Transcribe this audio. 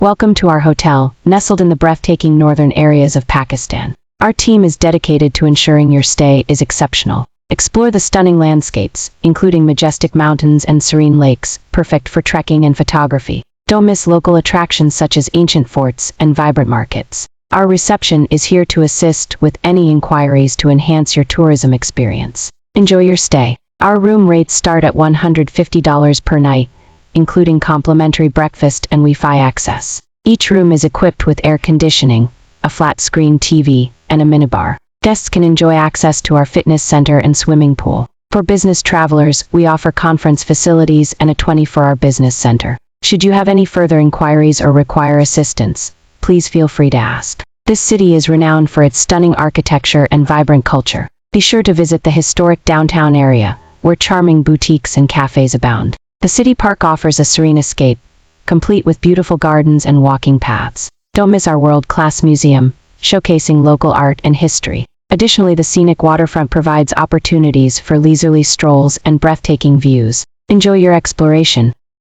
Welcome to our hotel, nestled in the breathtaking northern areas of Pakistan. Our team is dedicated to ensuring your stay is exceptional. Explore the stunning landscapes, including majestic mountains and serene lakes, perfect for trekking and photography. Don't miss local attractions such as ancient forts and vibrant markets. Our reception is here to assist with any inquiries to enhance your tourism experience. Enjoy your stay. Our room rates start at $150 per night, including complimentary breakfast and Wi-Fi access. Each room is equipped with air conditioning, a flat-screen TV, and a minibar. Guests can enjoy access to our fitness center and swimming pool. For business travelers, we offer conference facilities and a 24-hour business center. Should you have any further inquiries or require assistance, please feel free to ask. This city is renowned for its stunning architecture and vibrant culture. Be sure to visit the historic downtown area, where charming boutiques and cafes abound. The city park offers a serene escape, complete with beautiful gardens and walking paths. Don't miss our world-class museum, showcasing local art and history. Additionally, the scenic waterfront provides opportunities for leisurely strolls and breathtaking views. Enjoy your exploration.